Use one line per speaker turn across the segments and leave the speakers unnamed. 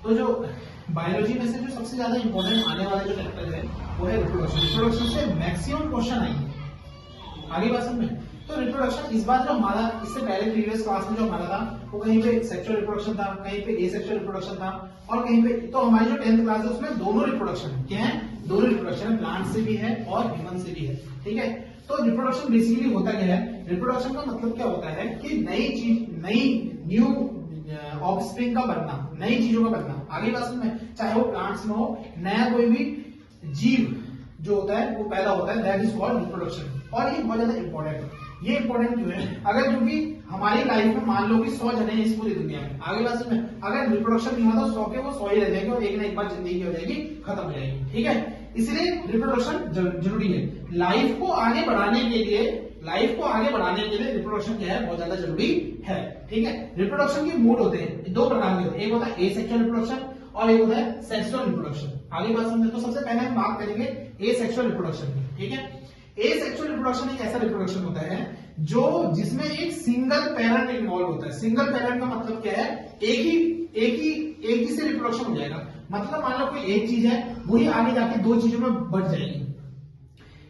तो जो बायोलॉजी में से जो सबसे ज्यादा इंपॉर्टेंट आने वाला जो चैप्टर है वो है रिप्रोडक्शन। रिप्रोडक्शन से मैक्सिमम क्वेश्चन आएंगे, आगे बात समझ में। तो रिप्रोडक्शन इस बार जो हमारा इससे पहले प्रीवियस क्लास में जो हमारा था वो कहीं पे सेक्सुअल रिप्रोडक्शन था, कहीं पे एसेक्सुअल रिप्रोडक्शन था, और कहीं पे तो हमारी जो 10th क्लास है उसमें दोनों रिप्रोडक्शन है। क्या है? दोनों रिप्रोडक्शन है, प्लांट से भी है और ह्यूमन से भी है। ठीक है, तो रिप्रोडक्शन बेसिकली होता क्या है? रिप्रोडक्शन का मतलब क्या होता है कि नई चीज, नई न्यू ऑफस्प्रिंग का बनना, नई चीजों का बनना। आगे बात में, चाहे वो प्लांट्स में हो, नया कोई भी जीव जो होता है वो पैदा होता है, दैट इज कॉल्ड रिप्रोडक्शन। और ये बहुत ज्यादा इंपॉर्टेंट है। ये इंपॉर्टेंट क्यों है? अगर क्योंकि हमारी लाइफ में मान लो कि 100 जने हैं इस पूरी दुनिया में, आगे बात में, अगर रिप्रोडक्शन नहीं होता 100 के वो 100 ही रह जाएंगे और एक ना एक बार जिंदगी हो जाएगी, खत्म हो जाएगी। ठीक है, इसलिए रिप्रोडक्शन जरूरी है लाइफ को आगे बढ़ाने के लिए। लाइफ को आगे बढ़ाने के लिए रिप्रोडक्शन क्या है? बहुत ज्यादा जरूरी है। ठीक है, रिप्रोडक्शन के मोड होते हैं, दो प्रकार के होते हैं, एक होता है एसेक्सुअल रिप्रोडक्शन और एक होता है सेक्सुअल रिप्रोडक्शन। आगे बात समझे, तो सबसे पहले हम बात करेंगे एसेक्सुअल रिप्रोडक्शन की। ठीक है, एसेक्सुअल रिप्रोडक्शन एक ऐसा रिप्रोडक्शन होता है जो जिसमें एक सिंगल पेरेंट इन्वॉल्व होता है। सिंगल पेरेंट का मतलब क्या है? एक ही से रिप्रोडक्शन हो जाएगा। मतलब मान लो कोई एक चीज है, वही आगे जाके दो चीजों में बढ़ जाएगी।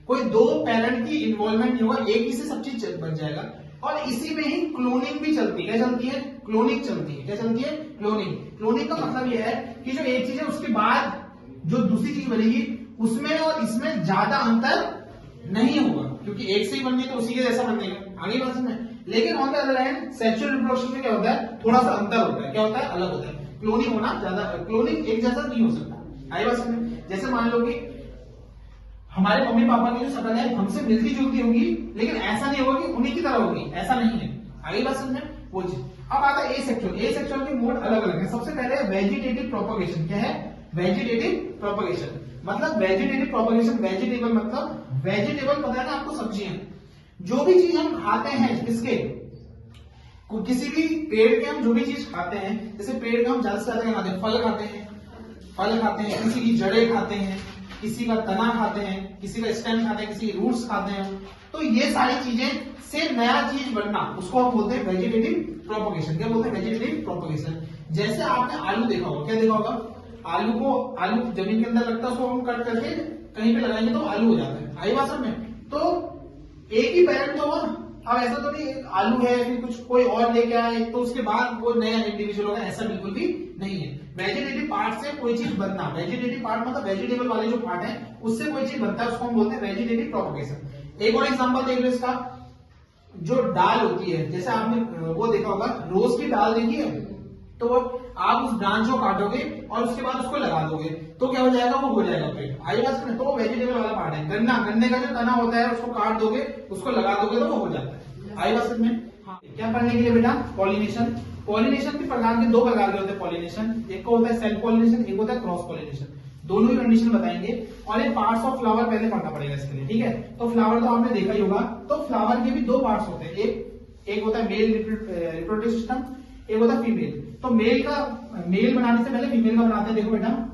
कोई दो पेरेंट की इन्वॉल्वमेंट नहीं होगा, एक ही से सब चीज बन जाएगा। और इसी में ही क्लोनिंग भी चलती है। क्या चलती है? क्लोनिंग चलती है। क्या चलती है? क्लोनिंग। क्लोनिंग का मतलब यह है कि जो एक चीज है उसके बाद जो दूसरी चीज बनेगी उसमें और इसमें ज्यादा अंतर नहीं होगा, क्योंकि एक से ही बननी तो उसी के जैसा बनेगा। आगे बात में, लेकिन on the other hand sexual reproduction में क्या होता है? थोड़ा सा अंतर होता है। क्या होता है? अलग होता है। क्लोनिंग होना ज्यादा, क्लोनिंग एक जैसा नहीं हो सकता। आगे बात में, जैसे मान लो कि हमारे मम्मी पापा की जो शक्ल है हमसे मिलती जुलती होगी, लेकिन ऐसा नहीं होगा कि उन्हीं की तरह होगी, ऐसा नहीं है। आगे बात समझ में, वो चीज। अब आता है एसेक्सुअल। एसेक्सुअल के मोड अलग अलग है। सबसे पहले वेजिटेटिव प्रोपगेशन। क्या है? Vegetative propagation. मतलब वेजिटेटिव प्रोपगेशन, वेजिटेबल मतलब वेजिटेबल पता है ना आपको, सब्जियां। जो भी चीज हम खाते हैं, किसके, किसी भी पेड़ के हम जो भी चीज खाते हैं, जैसे पेड़ का हम ज्यादा से ज्यादा क्या खाते हैं? फल खाते हैं, फल खाते हैं, किसी की जड़ें खाते हैं, किसी का तना खाते हैं, किसी का स्टेम खाते हैं, किसी के रूट्स खाते हैं। तो ये सारी चीजें से नया चीज बनना, उसको हम बोलते हैं वेजिटेटिव प्रोपगेशन। क्या बोलते हैं? Vegetative propagation. जैसे आपने आलू देखा होगा, क्या देखा होगा? आलू जमीन के अंदर लगता है, उसको हम कट करके कहीं पे लगाएंगे तो आलू हो जाता है। आई बात में, तो एक ही पेरेंट तो होगा ना। अब ऐसा तो नहीं आलू है फिर कुछ कोई और लेके आए तो उसके बाद वो नया इंडिविजुअल होगा, ऐसा बिल्कुल भी नहीं है। वेजिटेटिव पार्ट से कोई चीज बनना, वेजिटेटिव पार्ट मतलब वेजिटेबल वाले जो पार्ट है उससे कोई चीज बनता है, उसको हम बोलते हैं वेजिटेटिव प्रोपगेशन। एक और एग्जांपल देख लो इसका, जो दाल होती है, जैसे आपने वो देखा होगा, रोज की दाल देखी है, तो आप उस ब्रांच को काटोगे और उसके बाद उसको लगा दोगे तो क्या हो जाएगा? वो हो जाएगा पेड़। आइए बात सुने, तो वो वेजिटेबल वाला पार्ट है। गन्ने का जो तना होता है उसको काट दोगे, उसको लगा दोगे तो वो हो जाता है। आइए बात सुने, हाँ, क्या पढ़ने के लिए बेटा? पॉलिनेशन। पॉलिनेशन के प्रकार के दो प्रकार के होते हैं पॉलिनेशन। एक को होता है सेल्फ पॉलिनेशन, एक होता है क्रॉस पॉलिनेशन। दोनों ही कंडीशन बताएंगे। और ये पार्ट्स ऑफ फ्लावर पहले पढ़ना पड़ेगा इसके लिए। ठीक है, तो फ्लावर तो आपने देखा ही होगा। तो फ्लावर के भी दो पार्ट्स होते हैं, एक होता है मेल रिप्रोडक्टिव सिस्टम, एक होता है फीमेल। तो मेल बनाने से पहले फीमेल का बनाते हैं। देखो बेटा,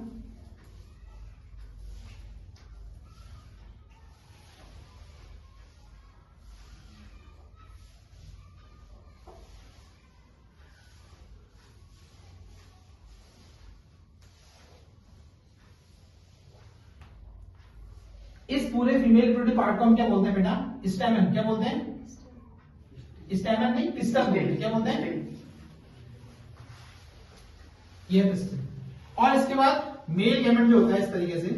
इस पूरे फीमेल रिप्रोडक्टिव पार्ट को हम क्या बोलते हैं बेटा? स्टैमेन। क्या बोलते हैं? स्टैमेन नहीं, पिस्टल बोलते हैं। क्या बोलते हैं? ये पिस्टल। और इसके बाद मेल गैमेट जो होता है इस तरीके से,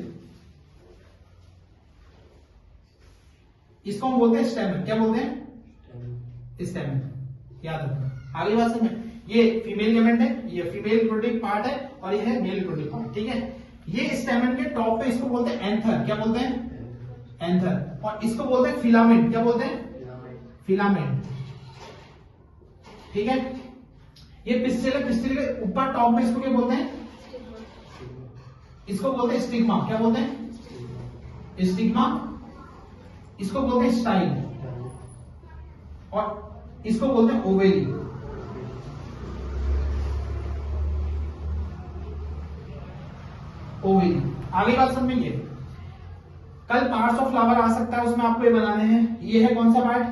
इसको हम बोलते हैं स्टैमेन। क्या बोलते हैं? स्टैमेन। याद रखना। आगे बात समझ, ये फीमेल गैमेट है, ये फीमेल रिप्रोडक्टिव पार्ट है और ये है मेल रिप्रोडक्टिव पार्ट। ठीक है, ये स्टैमेन के टॉप पे इसको बोलते हैं एंथर। क्या बोलते हैं? एंथर। और इसको बोलते हैं फिलामेंट। क्या बोलते हैं? फिलामेंट। ठीक है, ये पिस्टिल है, पिस्टिल के ऊपर टॉप में इसको क्या बोलते हैं? इसको बोलते हैं स्टिग्मा। क्या बोलते हैं? स्टिग्मा। इसको बोलते हैं स्टाइल और इसको बोलते हैं ओवेरी। ओवेरी। आगे बात समझेंगे। कल पार्ट्स ऑफ फ्लावर आ सकता है, उसमें आपको ये बनाने हैं। ये है कौन सा part?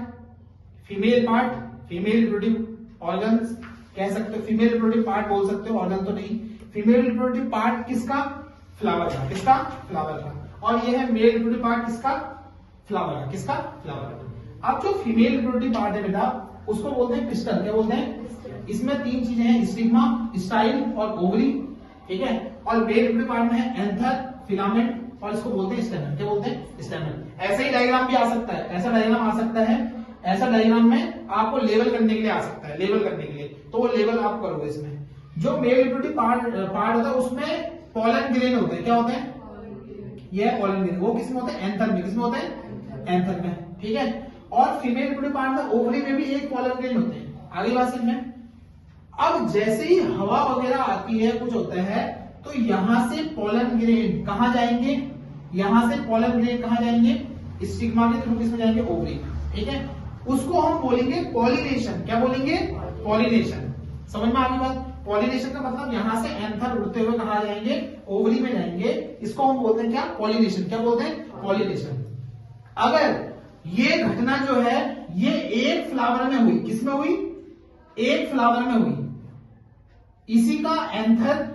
Female part, female reproductive organs कह सकते हो, फीमेल रिप्रोडक्टिव पार्ट बोल सकते हो, ऑर्गन तो नहीं। फीमेल रिप्रोडक्टिव पार्ट किसका? फ्लावर का। किसका? फ्लावर का। और ये है मेल रिप्रोडक्टिव पार्ट किसका? फ्लावर का। किसका? फ्लावर का। अब जो फीमेल रिप्रोडक्टिव पार्ट है बेटा उसको बोलते हैं पिस्टल। क्या बोलते हैं? इसमें तीन चीजें हैं, स्टिग्मा, स्टाइल और ओवरी, ठीक है। और मेल रिप्रोडक्टिव पार्ट में है एंथर, फिलामेंट और इसको बोलते हैं स्टेमन। क्या बोलते हैं? स्टेमन। ऐसा ही डायग्राम भी आ सकता है, ऐसा डायग्राम आ सकता है, ऐसा डायग्राम में आपको लेवल करने के लिए आ सकता है, लेवल करने के लिए, तो वो लेवल आप करोगे। इसमें जो मेल रिप्रोडक्टिव पार्ट होता है उसमें पॉलन ग्रेन होते हैं। क्या होते हैं? ये है पॉलन ग्रेन। वो किसमें होते हैं? एंथर में। किसमें होते हैं? एंथर में, ठीक है। और फीमेल रिप्रोडक्टिव पार्ट में ओवरी में भी एक पॉलन ग्रेन होते हैं। आगे बात समझ में। अब जैसे ही हवा वगैरह आती है, कुछ होता है, तो यहां से पॉलन ग्रेन कहां जाएंगे? यहां से पॉलन ग्रेन कहां जाएंगे? स्टिग्मा के थ्रू किसमें जाएंगे? ओवरी, ठीक है। उसको हम बोलेंगे पॉलिनेशन। क्या बोलेंगे? पॉलिनेशन। समझ में आ गई बात? पॉलिनेशन का मतलब यहां से एंथर उड़ते हुए कहां जाएंगे? ओवरी में जाएंगे। इसको हम बोलते हैं क्या? पॉलिनेशन। क्या बोलते हैं? पॉलिनेशन। अगर ये घटना जो है ये एक फ्लावर में हुई, किसमें हुई? एक फ्लावर में हुई, इसी का एंथर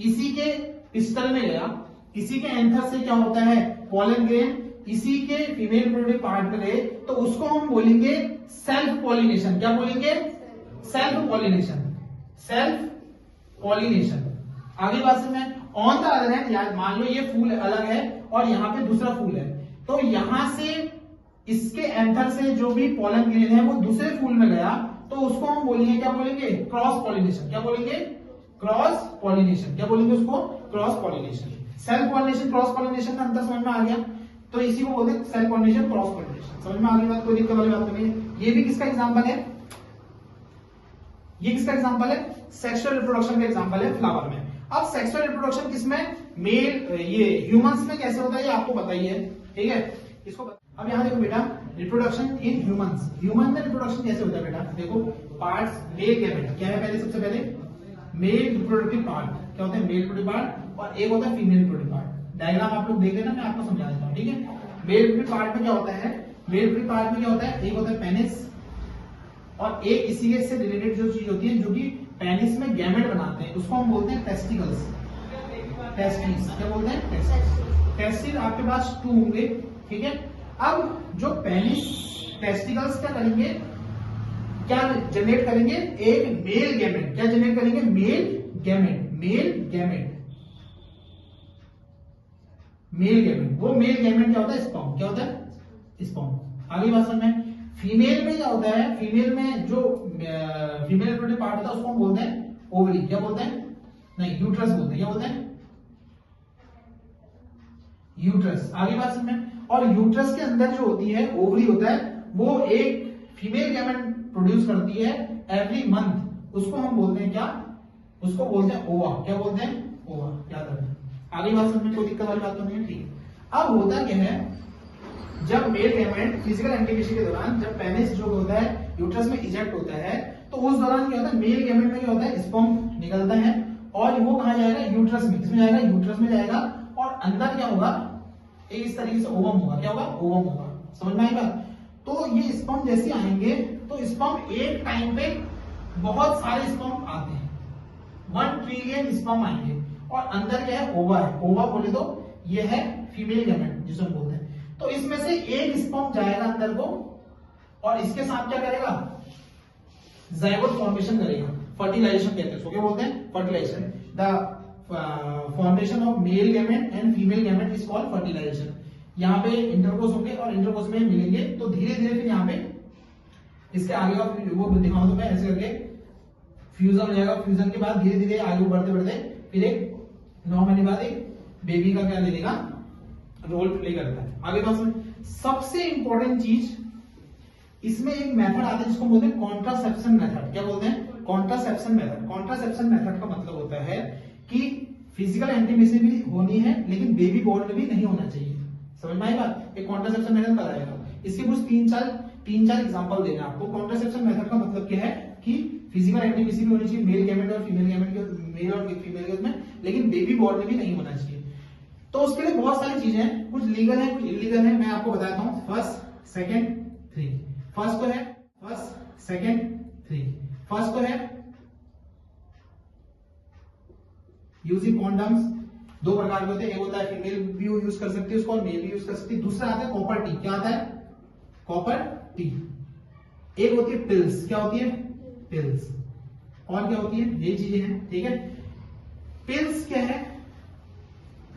इसी के पिस्टल में गया, इसी के एंथर से क्या होता है? पॉलन ग्रेन इसी के फीमेल रिप्रोडक्टिव पार्ट में गए, तो उसको हम बोलेंगे सेल्फ पॉलिनेशन। क्या बोलेंगे? Self pollination. Self pollination. आगे बात से मैं ऑन द अदर हैंड, याद मान लो ये फूल अलग है और यहाँ पे दूसरा फूल है, तो यहां से इसके एंथर से जो भी पॉलन ग्रेन है वो दूसरे फूल में गया, तो उसको हम बोलेंगे, क्या बोलेंगे? Cross pollination. क्या बोलेंगे? Cross pollination. क्या बोलेंगे उसको? Cross pollination. Self pollination, cross pollination का अंतर समझ में आ गया, तो इसी को बोलते हैं सेल्फ पॉलिनेशन, क्रॉस पॉलिनेशन। समझ में आ गई बात? कोई दिक्कत वाली बात नहीं है। ये भी किसका एग्जांपल है? ये किसका एग्जांपल है? सेक्सुअल रिप्रोडक्शन का एग्जांपल है फ्लावर में। अब सेक्सुअल रिप्रोडक्शन किसमें? मेल, ये ह्यूमंस में कैसे होता है ये आपको पता ही है, ठीक है। इसको अब यहाँ देखो बेटा, रिप्रोडक्शन इन ह्यूमंस। ह्यूमन में रिप्रोडक्शन कैसे होता है बेटा? देखो पार्ट्स, मेल गैमेट क्या है? पहले सबसे पहले मेल रिप्रोडक्टिव पार्ट। क्या होता है? मेल रिप्रोडक्टिव पार्ट, और एक होता है फीमेल रिप्रोडक्टिव पार्ट। डायग्राम आप लोग देख लेना, मैं आपको समझा देता हूँ, ठीक है। मेल रिप्रोडक्टिव पार्ट में क्या होता है? मेल रिप्रोडक्टिव पार्ट में क्या होता है? एक होता है पेनिस, और एक इसी के से रिलेटेड जो चीज होती है, जो कि पेनिस में गैमेट बनाते हैं, उसको हम बोलते हैं टेस्टिकल्स। टेस्टिस। क्या बोलते हैं? टेस्टिस। टेस्टिस आपके पास 2 होंगे, ठीक है। अब जो पेनिस टेस्टिकल्स क्या करेंगे? क्या जनरेट करेंगे? एक मेल गैमेट। क्या जनरेट करेंगे? Male gamete. Male gamete. Male gamete. वो मेल गैमेट क्या होता है? स्पर्म। क्या होता है? स्पर्म। आगे बात समझ में। फीमेल में क्या होता है? फीमेल में जो फीमेल रिप्रोडक्टिव पार्ट होता है उसको हम बोलते हैं ओवरी। क्या बोलते हैं? नहीं, यूट्रस बोलते हैं। क्या बोलते हैं? यूट्रस। आगे बात समझ में। और यूट्रस के अंदर जो होती है ओवरी होता है, वो एक फीमेल गैमेट प्रोड्यूस करती है एवरी मंथ। उसको हम बोलते हैं क्या? उसको बोलते हैं ओवा। क्या बोलते हैं? ओवा। याद रखना। आगे बात समझ में, कोई दिक्कत वाली बात तो नहीं है, ठीक है। अब होता क्या है, जब मेल गैमेट फिजिकल इंटीमेसी के दौरान जब पेनिस जो होता है यूट्रस में इजेक्ट होता है, तो उस दौरान क्या होता है? मेल गैमेट में क्या होता है? स्पर्म निकलता है, और वो कहां जाएगा? यूट्रस में। किसमें जाएगा? यूट्रस में जाएगा, और अंदर क्या होगा? इस तरीके से ओवम होगा। क्या होगा? ओवम होगा। समझ में आई बात? तो ये स्पर्म जैसे आएंगे, तो स्पर्म एक टाइम पे बहुत सारे स्पर्म आते हैं, 1 ट्रिलियन स्पर्म आएंगे, और अंदर क्या है? ओवा है। ओवा बोले तो ये है फीमेल गैमेट जिसे हम बोलते हैं। तो इसमें से एक स्पर्म जाएगा अंदर को, और इसके साथ क्या करेगा? जाइगोट फॉर्मेशन करेगा। फर्टिलाइजेशन कहते हैं उसको। क्या बोलते हैं? Fertilisation. The formation of male gamete and female gamete is called fertilisation. यहाँ पे इंटरकोर्स होंगे और इंटरकोर्स में मिलेंगे, तो धीरे धीरे फिर यहाँ पे इसके आगे का वो दिखाऊं तो मैं ऐसे करके फ्यूजन हो जाएगा। फ्यूजन के बाद धीरे धीरे आगे बढ़ते बढ़ते फिर एक 9 महीने बाद एक बेबी का क्या ले लेगा? रोल प्ले करता है। आगे बात समझ। सबसे इंपॉर्टेंट चीज इसमें एक मेथड आता है जिसको बोलते हैं कॉन्ट्रासेप्शन मेथड। क्या बोलते हैं? Contraception method. कॉन्ट्रासेप्शन मेथड का मतलब होता है कि फिजिकल इंटीमेसी भी होनी है, लेकिन बेबी बॉर्न भी नहीं होना चाहिए। समझ में आई बात? एक कॉन्ट्रासेप्शन मेथड कराएगा। इसके कुछ 3-4 एग्जांपल देने आपको। कॉन्ट्रासेप्शन मेथड का मतलब क्या है कि फिजिकल इंटीमेसी भी होनी चाहिए मेल गैमेट और फीमेल गैमेट के, मेल और फीमेल के में, लेकिन बेबी बॉर्न भी नहीं होना चाहिए। तो उसके लिए बहुत सारी चीजें हैं, कुछ लीगल है, कुछ इलीगल है। मैं आपको बताता हूं। First, second, 3। फर्स्ट तो है फर्स्ट, सेकंड, 3। फर्स्ट तो है यूजिंग कॉन्डम्स दो प्रकार के होते हैं, एक होता है फीमेल भी यूज कर सकती है उसको और मेल भी यूज कर सकती है। दूसरा आता है कॉपर टी। क्या आता है? Copper T. एक होती है पिल्स। क्या होती है? पिल्स। और क्या होती है? ये चीजें हैं, ठीक है। पिल्स क्या है?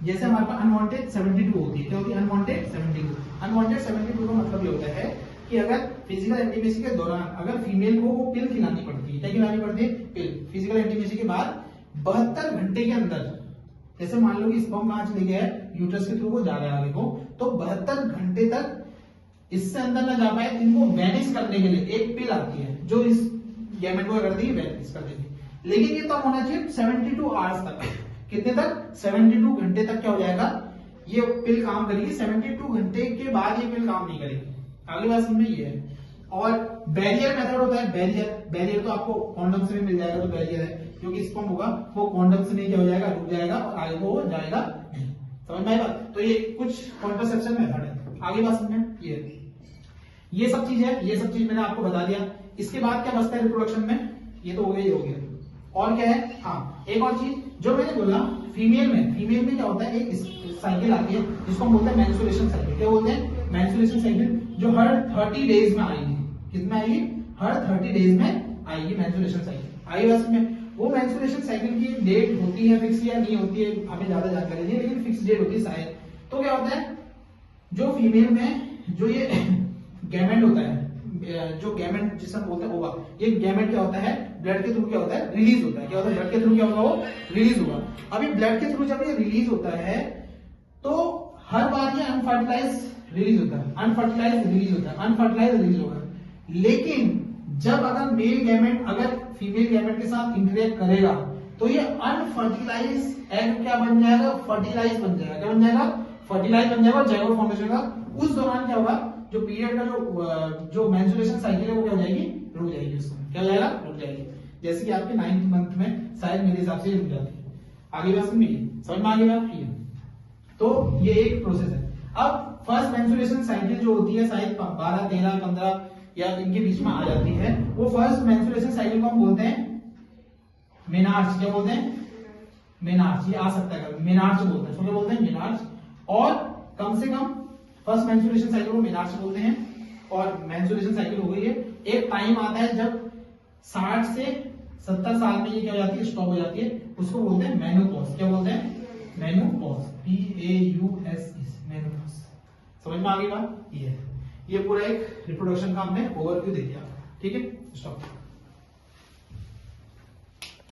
जैसे हमारे पास अनवांटेड 72 होती है। क्या होती है? अनवांटेड 72। अनवांटेड 72 का मतलब ये होता है कि अगर फिजिकल इंटीमेसी के दौरान अगर फीमेल को वो पिल खिलानी पड़ती है। क्या खिलानी पड़ती है? पिल। फिजिकल इंटीमेसी के बाद 72 घंटे के अंदर, जैसे मान लो कि स्पर्म कहां चले गया है, यूट्रस के थ्रू वो जा रहा है आगे को, तो 72 घंटे तक इससे अंदर ना जा पाए, इनको वैनिश करने के लिए एक पिल आती है जो इस गैमेट को कर देगी, वैनिश कर देगी। लेकिन ये तब होना चाहिए 72 आवर्स तक। कितने तक? 72 घंटे तक क्या हो जाएगा, ये पिल काम करेगी। 72 घंटे के बाद ये पिल काम नहीं करेगी। अगली बात समझ में ये है। और बैरियर मेथड होता है। बैरियर तो आपको कॉन्डम से भी मिल जाएगा, तो बैरियर है जो कि स्पर्म होगा वो कॉन्डम से नहीं क्या हो जाएगा, रुक जाएगा और आगे वो जाएगा नहीं। समझ में आई बात? तो ये कुछ कॉन्ट्रासेप्शन मेथड है। आगे बात समझ में ये सब चीज है, ये सब चीज मैंने आपको बता दिया। इसके बाद क्या बचता है रिप्रोडक्शन में? ये तो हो गया, ये हो गया। और क्या है? हाँ, एक और चीज जो मैंने बोला, फीमेल में क्या होता है, एक साइकिल आती है जिसको हम बोलते हैं मेंस्ट्रुएशन साइकिल। क्या बोलते हैं? मेंस्ट्रुएशन साइकिल, जो हर 30 डेज में आएगी। कितना आएगी? हर 30 डेज में आएगी मेंस्ट्रुएशन साइकिल। आई बस में वो मेंस्ट्रुएशन साइकिल की डेट होती है फिक्स या नहीं होती है, हमें ज्यादा जानकारी नहीं है, लेकिन फिक्स डेट होती है शायद। तो क्या होता है, जो फीमेल में जो ये गैमेट होता है, जो गैमेट जिसे हम बोलते हैं ओवा, ये गैमेट क्या होता है, ब्लड के थ्रू क्या होता है, रिलीज होता है। क्या होता है? ब्लड के थ्रू क्या होगा, वो रिलीज होगा। अभी ब्लड के थ्रू जब ये रिलीज होता है तो हर बार ये अनफर्टिलाइज रिलीज होता है, अनफर्टिलाइज रिलीज होता है, अनफर्टिलाइज रिलीज होगा। लेकिन जब अगर मेल गैमेट अगर फीमेल गैमेट के साथ इंटरेक्ट करेगा तो ये अनफर्टिलाइज एग क्या बन जाएगा, फर्टिलाइज बन जाएगा। क्या बन जाएगा? फर्टिलाइज बन जाएगा और जाइगोट फॉर्मेशन का उस दौरान क्या होगा, जो पीरियड का जो मेंस्ट्रुएशन साइकिल है वो क्या हो जाएगी, रुक जाएगी। उसमें क्या हो जाएगा, रुक जाएगी। जैसे कि आपके 9th मंथ में शायद मेरे हिसाब से रुक जाती है। आगे बात समझ में आ गई बात? तो ये एक प्रोसेस है। अब फर्स्ट मेंस्ट्रुएशन साइकिल जो होती है शायद 12, 13, 15 या इनके बीच में आ जाती है, वो फर्स्ट मेंस्ट्रुएशन साइकिल को हम बोलते हैं मेनार्च। क्या बोलते हैं? मेनार्च। ये आ सकता है, मेनार्च बोलते हैं। क्या बोलते हैं? मेनार्च। और कम से कम फर्स्ट मेंस्ट्रुएशन साइकिल को मेनार्च बोलते हैं। और मेंस्ट्रुएशन साइकिल हो गई है। एक टाइम आता है जब 60 से 70 साल में ये क्या हो जाती है, स्टॉप हो जाती है, उसको बोलते हैं मेनोपॉज। क्या बोलते हैं? मेनोपॉज। PAUS, menopause. समझ में आ गई बात? ये पूरा एक रिप्रोडक्शन का हमने ओवरव्यू दे दिया। ठीक है, स्टॉप।